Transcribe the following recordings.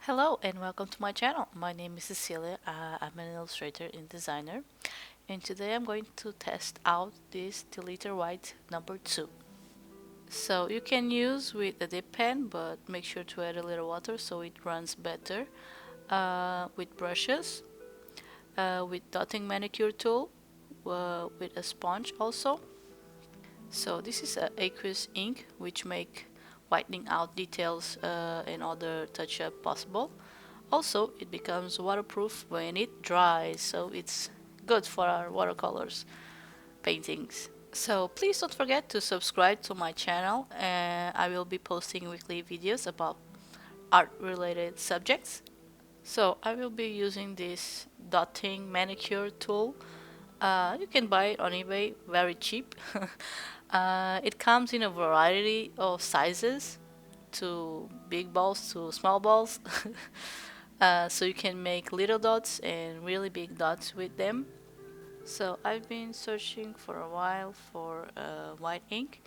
Hello and welcome to my channel. My name is Cecilia. I'm an illustrator and designer, and today I'm going to test out this Deleter White number 2. So you can use with a dip pen, but make sure to add a little water so it runs better. With brushes, with dotting manicure tool, with a sponge also. So this is a aqueous ink which make whitening out details and other touch-up possible. Also, it becomes waterproof when it dries, so it's good for our watercolors paintings. So please don't forget to subscribe to my channel. I will be posting weekly videos about art related subjects. So I will be using this dotting manicure tool. You can buy it on eBay, very cheap. It comes in a variety of sizes, to big balls to small balls. So you can make little dots and really big dots with them. So I've been searching for a while for white ink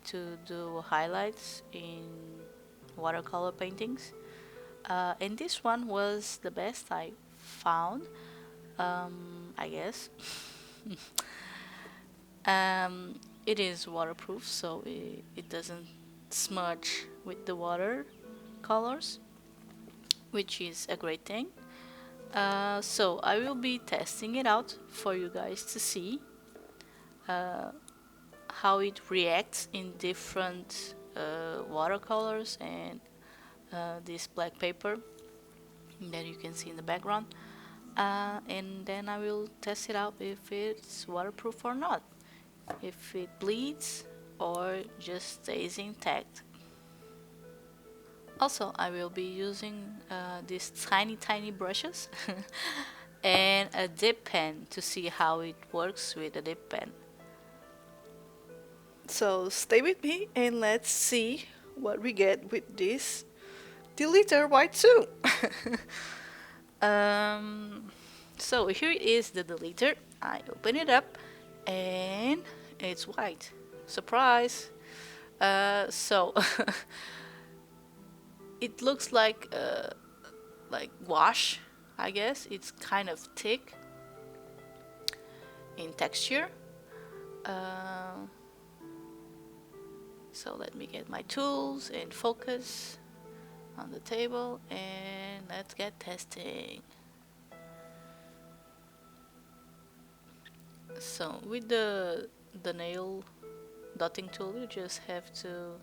to do highlights in watercolor paintings. And this one was the best I found, I guess. It is waterproof, so it doesn't smudge with the water colors, which is a great thing. So I will be testing it out for you guys to see uh, how it reacts in different watercolors and this black paper that you can see in the background. And then I will test it out if it's waterproof or not, if it bleeds or just stays intact. Also, I will be using these tiny brushes and a dip pen to see how it works with a dip pen. So stay with me and let's see what we get with this Deleter White 2. um, so here is the deleter. I open it up and it's white. Surprise! So it looks like wash, I guess. It's kind of thick in texture. Uh, so let me get my tools and focus on the table and let's get testing. So with the nail dotting tool, you just have to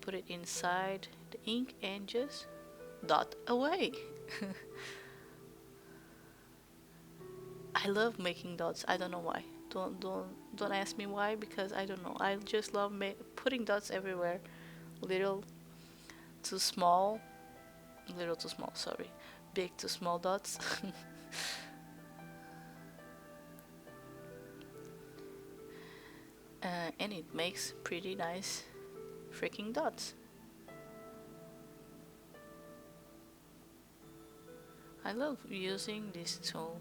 put it inside the ink and just dot away. I love making dots. I don't know why. Don't ask me why, because I don't know. I just love putting dots everywhere. Little to small, little to small. Sorry, big to small dots. And it makes pretty nice freaking dots. I love using this tool,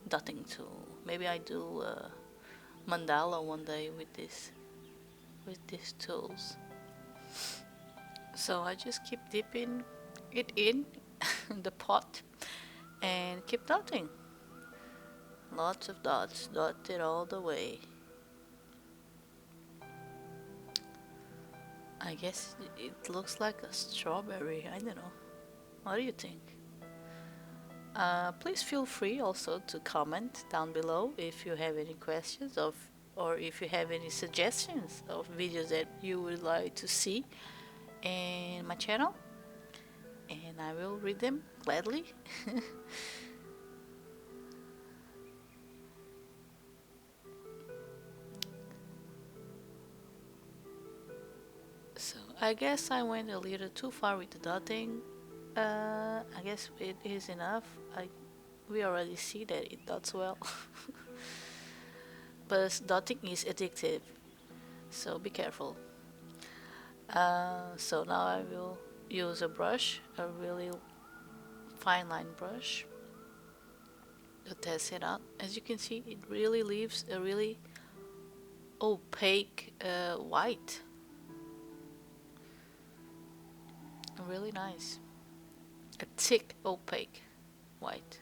dotting tool. Maybe I do a mandala one day with these tools. So I just keep dipping it in the pot and keep dotting. Lots of dots, dotted all the way. I guess it looks like a strawberry. I don't know. What do you think? Please feel free also to comment down below if you have any questions or if you have any suggestions of videos that you would like to see in my channel, and I will read them gladly. So I guess I went a little too far with the dotting. I guess it is enough. We already see that it dots well. But dotting is addictive, so be careful. So now I will use a brush, a really fine line brush, to test it out. As you can see, it really leaves a really opaque white. Really nice. a thick opaque white.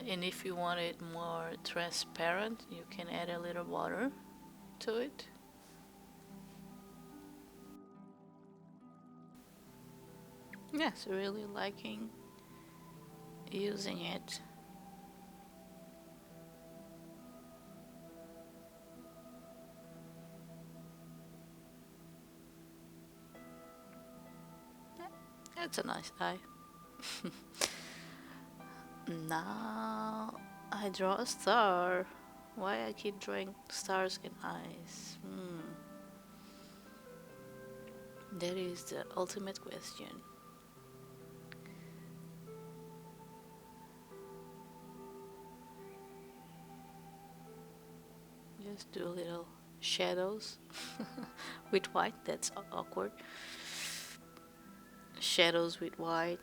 And if you want it more transparent, you can add a little water to it. Yes, really liking using it. Yeah, it's a nice eye. Now I draw a star. Why I keep drawing stars and eyes? That is the ultimate question. Just do a little shadows with white. That's awkward. Shadows with white.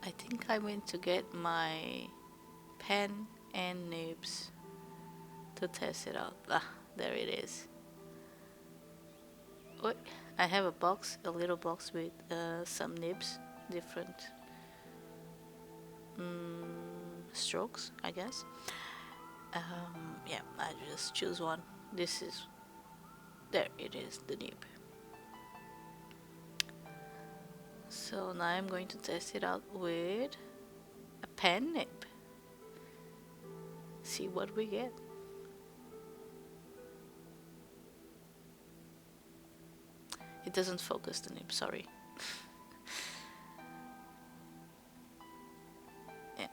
I think I went to get my pen and nibs to test it out. Ah, there it is. Wait, I have a box, a little box with some nibs, different strokes, I guess. Yeah, I just choose one. This is, there it is, the nib. So now I'm going to test it out with a pen nib. See what we get. It doesn't focus the nib, sorry. Yeah.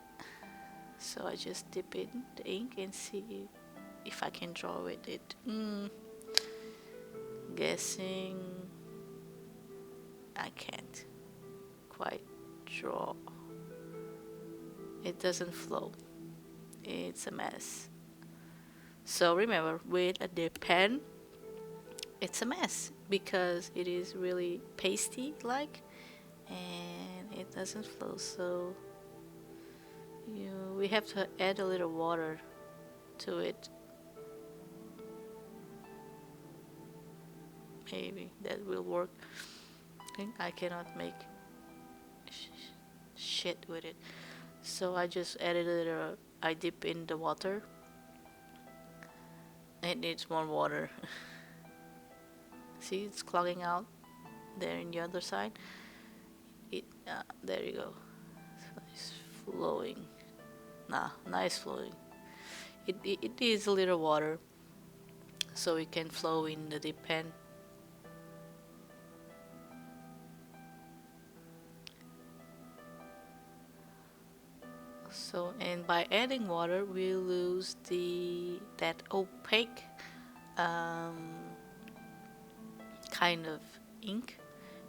So I just dip in the ink and see if I can draw with it. Guessing I can't quite draw. It doesn't flow. It's a mess. So remember, with a dip pen, it's a mess because it is really pasty like and it doesn't flow. So we have to add a little water to it. Maybe that will work. I cannot make shit with it. So I just added a little, I dip in the water. It needs more water. See, it's clogging out there in the other side. There you go. So it's flowing. Nice flowing. It needs a little water so it can flow in the dip pen. So, and by adding water, we lose that opaque kind of ink.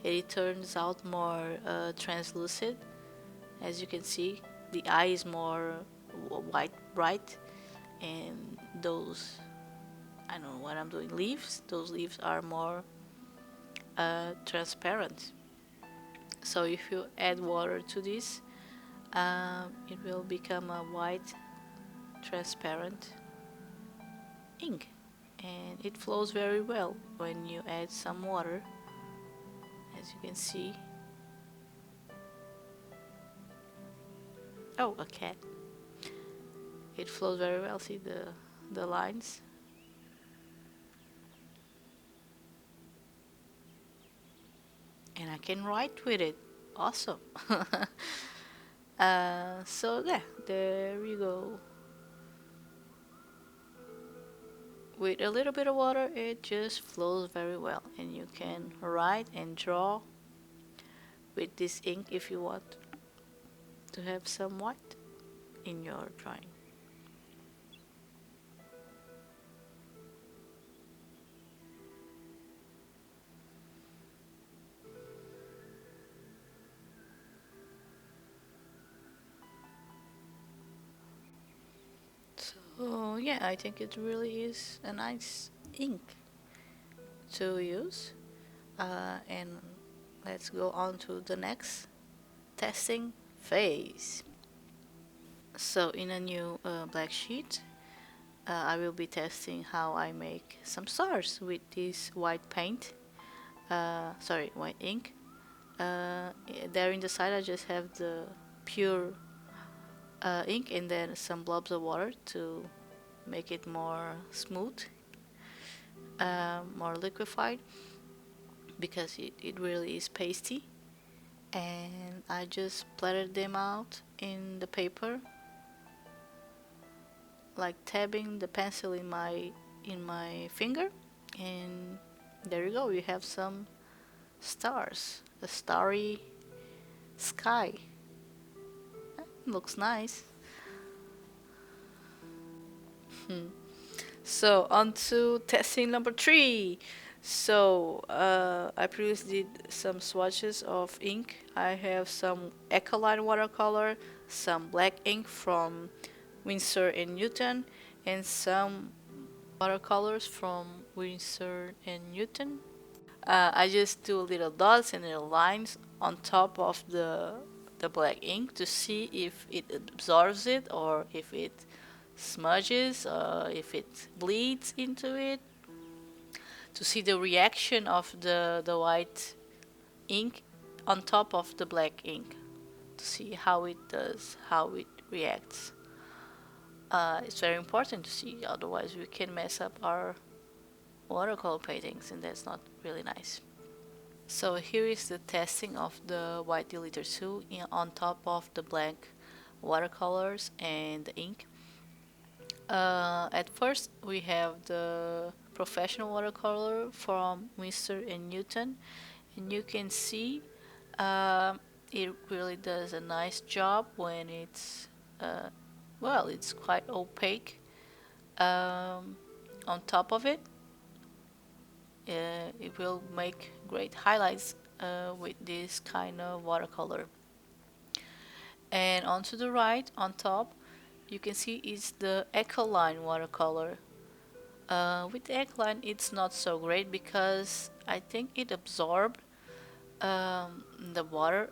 It turns out more translucent. As you can see, the eye is more white, bright, and those, I don't know what I'm doing, leaves, those leaves are more transparent. So if you add water to this, it will become a white, transparent ink, and it flows very well when you add some water, as you can see. Oh, a cat. It flows very well. See the lines. And I can write with it. Awesome. So yeah, there you go. With a little bit of water, it just flows very well, and you can write and draw with this ink if you want to have some white in your drawing. So yeah, I think it really is a nice ink to use. And let's go on to the next testing phase. So in a new black sheet, I will be testing how I make some stars with this white paint. Sorry, white ink. There in the side, I just have the pure ink and then some blobs of water to make it more smooth, more liquefied, because it really is pasty. And I just splattered them out in the paper, like tabbing the pencil in my finger, and there you go. You have some stars, a starry sky. Looks nice. So on to testing number 3. So I previously did some swatches of ink. I have some Ecoline watercolor, some black ink from Winsor and Newton, and some watercolors from Winsor and Newton. I just do little dots and little lines on top of the black ink to see if it absorbs it or if it smudges or if it bleeds into it, to see the reaction of the white ink on top of the black ink, to see how it does, how it reacts. It's very important to see, otherwise we can mess up our watercolor paintings, and that's not really nice. So here is the testing of the white deleter 2 on top of the black watercolors and the ink. At first we have the professional watercolor from Winsor and Newton, and you can see it really does a nice job when it's well, it's quite opaque on top of it. It will make great highlights with this kind of watercolor. And onto the right, on top, you can see is the Ecoline watercolor. With the Ecoline, it's not so great because I think it absorbed the water.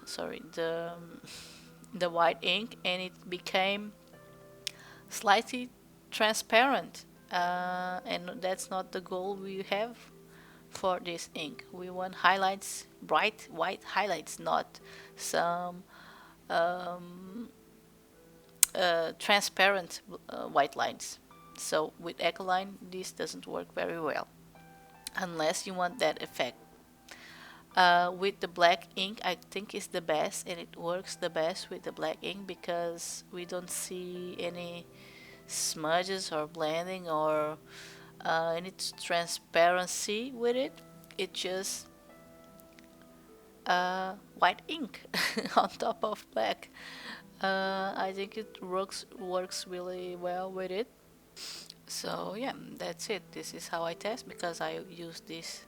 Sorry, the white ink, and it became slightly transparent. And that's not the goal we have for this ink. We want highlights, bright white highlights, not some transparent white lines. So with Ecoline, this doesn't work very well unless you want that effect. With the black ink, I think is the best, and it works the best with the black ink because we don't see any smudges or blending or any transparency with it. It just white ink on top of black. I think it works really well with it. So yeah, that's it. This is how I test because I use these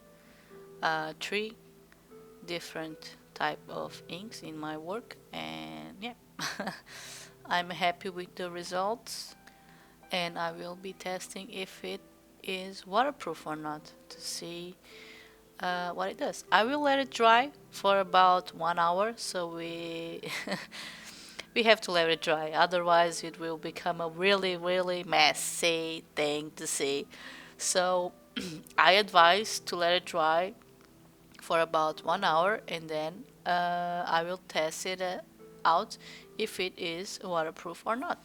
3 different type of inks in my work, and yeah, I'm happy with the results, and I will be testing if it is waterproof or not to see what it does. I will let it dry for about 1 hour, so we we have to let it dry, otherwise it will become a really messy thing to see. So I advise to let it dry for about 1 hour, and then I will test it out if it is waterproof or not.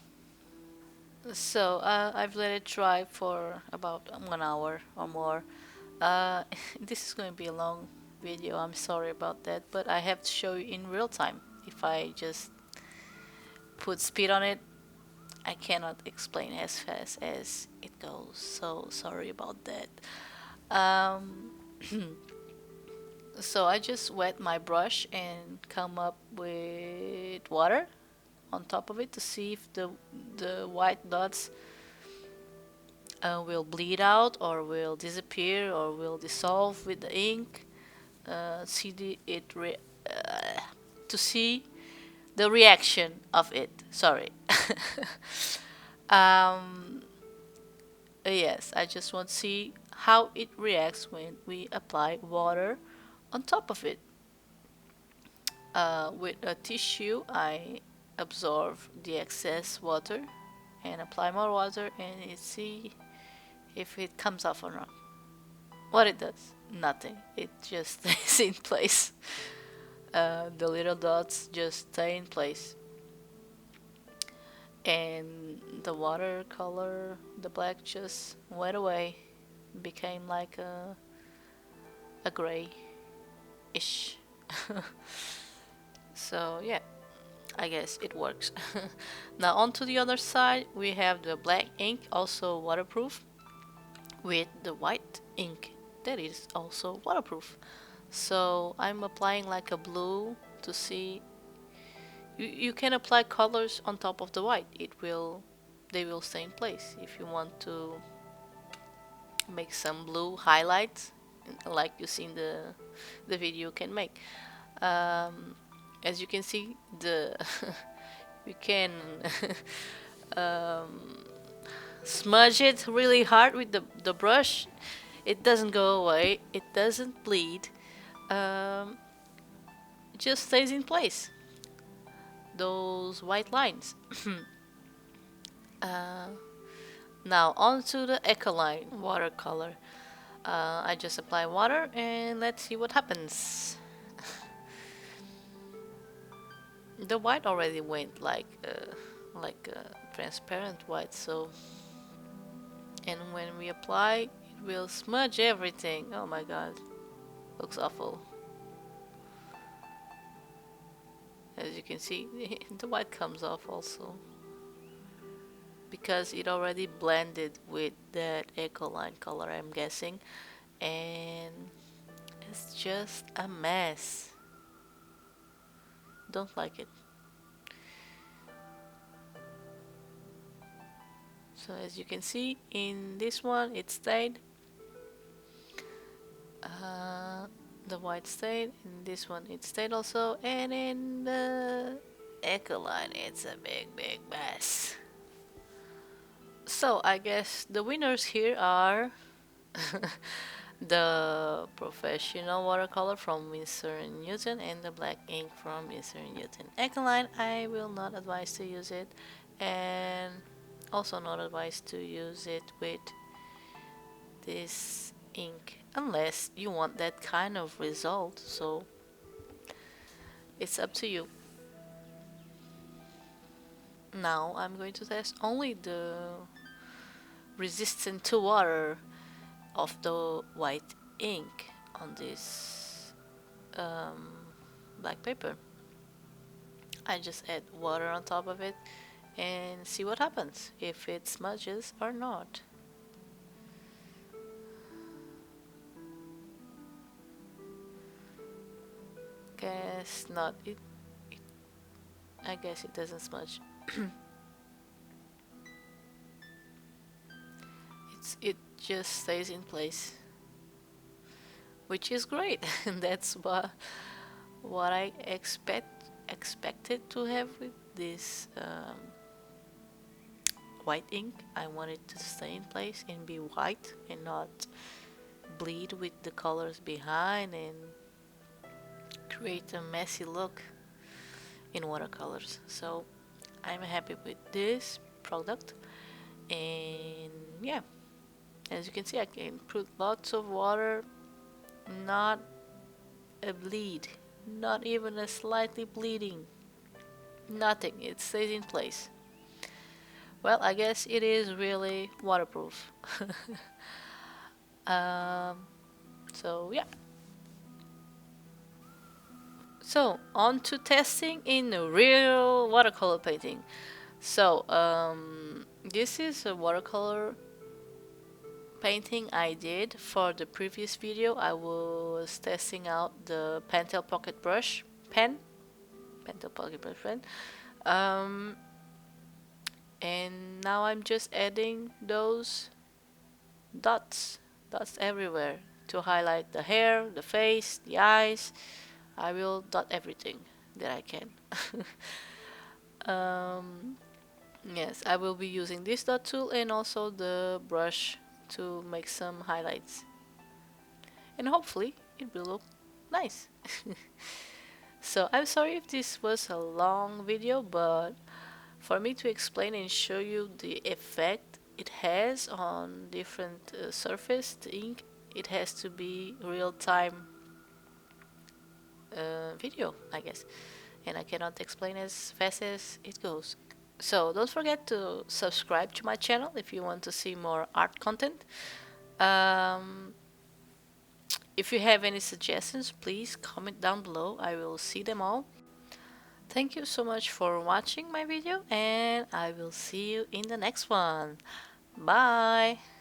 So I've let it dry for about 1 hour or more. Uh, this is going to be a long video, I'm sorry about that, but I have to show you in real time. If I just put speed on it, I cannot explain as fast as it goes, so sorry about that. Um, so I just wet my brush and come up with water on top of it to see if the white dots will bleed out or will disappear or will dissolve with the ink. See to see the reaction of it. Sorry. um, yes, I just want to see how it reacts when we apply water on top of it. With a tissue, I absorb the excess water and apply more water and see if it comes off or not. What it does? Nothing. It just stays in place. The little dots just stay in place. And the watercolor, the black just went away, became like a gray-ish. So yeah, I guess it works. Now on to the other side, we have the black ink, also waterproof, with the white ink that is also waterproof. So I'm applying like a blue to see. You can apply colors on top of the white. They will stay in place. If you want to make some blue highlights, like you see in the video, you can make. Um, as you can see, the you can um, smudge it really hard with the brush. It doesn't go away. It doesn't bleed. Um, it just stays in place. Those white lines. uh, Now onto the Ecoline watercolor. I just apply water and let's see what happens. The white already went like a transparent white, so and when we apply, it will smudge everything. Oh my god, looks awful. As you can see, the white comes off also because it already blended with that Ecoline color, I'm guessing, and it's just a mess. Don't like it. So as you can see, in this one it stayed, uh, the white stayed, in this one it stayed also, and in the Ecoline it's a big mess. So I guess the winners here are the professional watercolor from Winsor & Newton and the black ink from Winsor & Newton. Ecoline, I will not advise to use it, and also not advised to use it with this ink unless you want that kind of result, so it's up to you. Now I'm going to test only the resistance to water of the white ink on this black paper. I just add water on top of it and see what happens, if it smudges or not. Guess not. I guess it doesn't smudge. It just stays in place, which is great. And that's what I expected to have with this white ink. I want it to stay in place and be white and not bleed with the colors behind and create a messy look in watercolors. So I'm happy with this product, and yeah, as you can see, I can put lots of water, not a bleed, not even a slightly bleeding, nothing. It stays in place. Well, I guess it is really waterproof. um, so yeah. So on to testing in real watercolor painting. So this is a watercolor painting I did for the previous video. I was testing out the Pentel Pocket Brush pen, Pentel Pocket Brush pen, and now I'm just adding those dots everywhere to highlight the hair, the face, the eyes. I will dot everything that I can. Yes, I will be using this dot tool and also the brush to make some highlights. And hopefully it will look nice. So I'm sorry if this was a long video, but for me to explain and show you the effect it has on different surface, the ink, it has to be real-time video, I guess. And I cannot explain as fast as it goes. So don't forget to subscribe to my channel if you want to see more art content. Um, if you have any suggestions, please comment down below. I will see them all. Thank you so much for watching my video, and I will see you in the next one. Bye!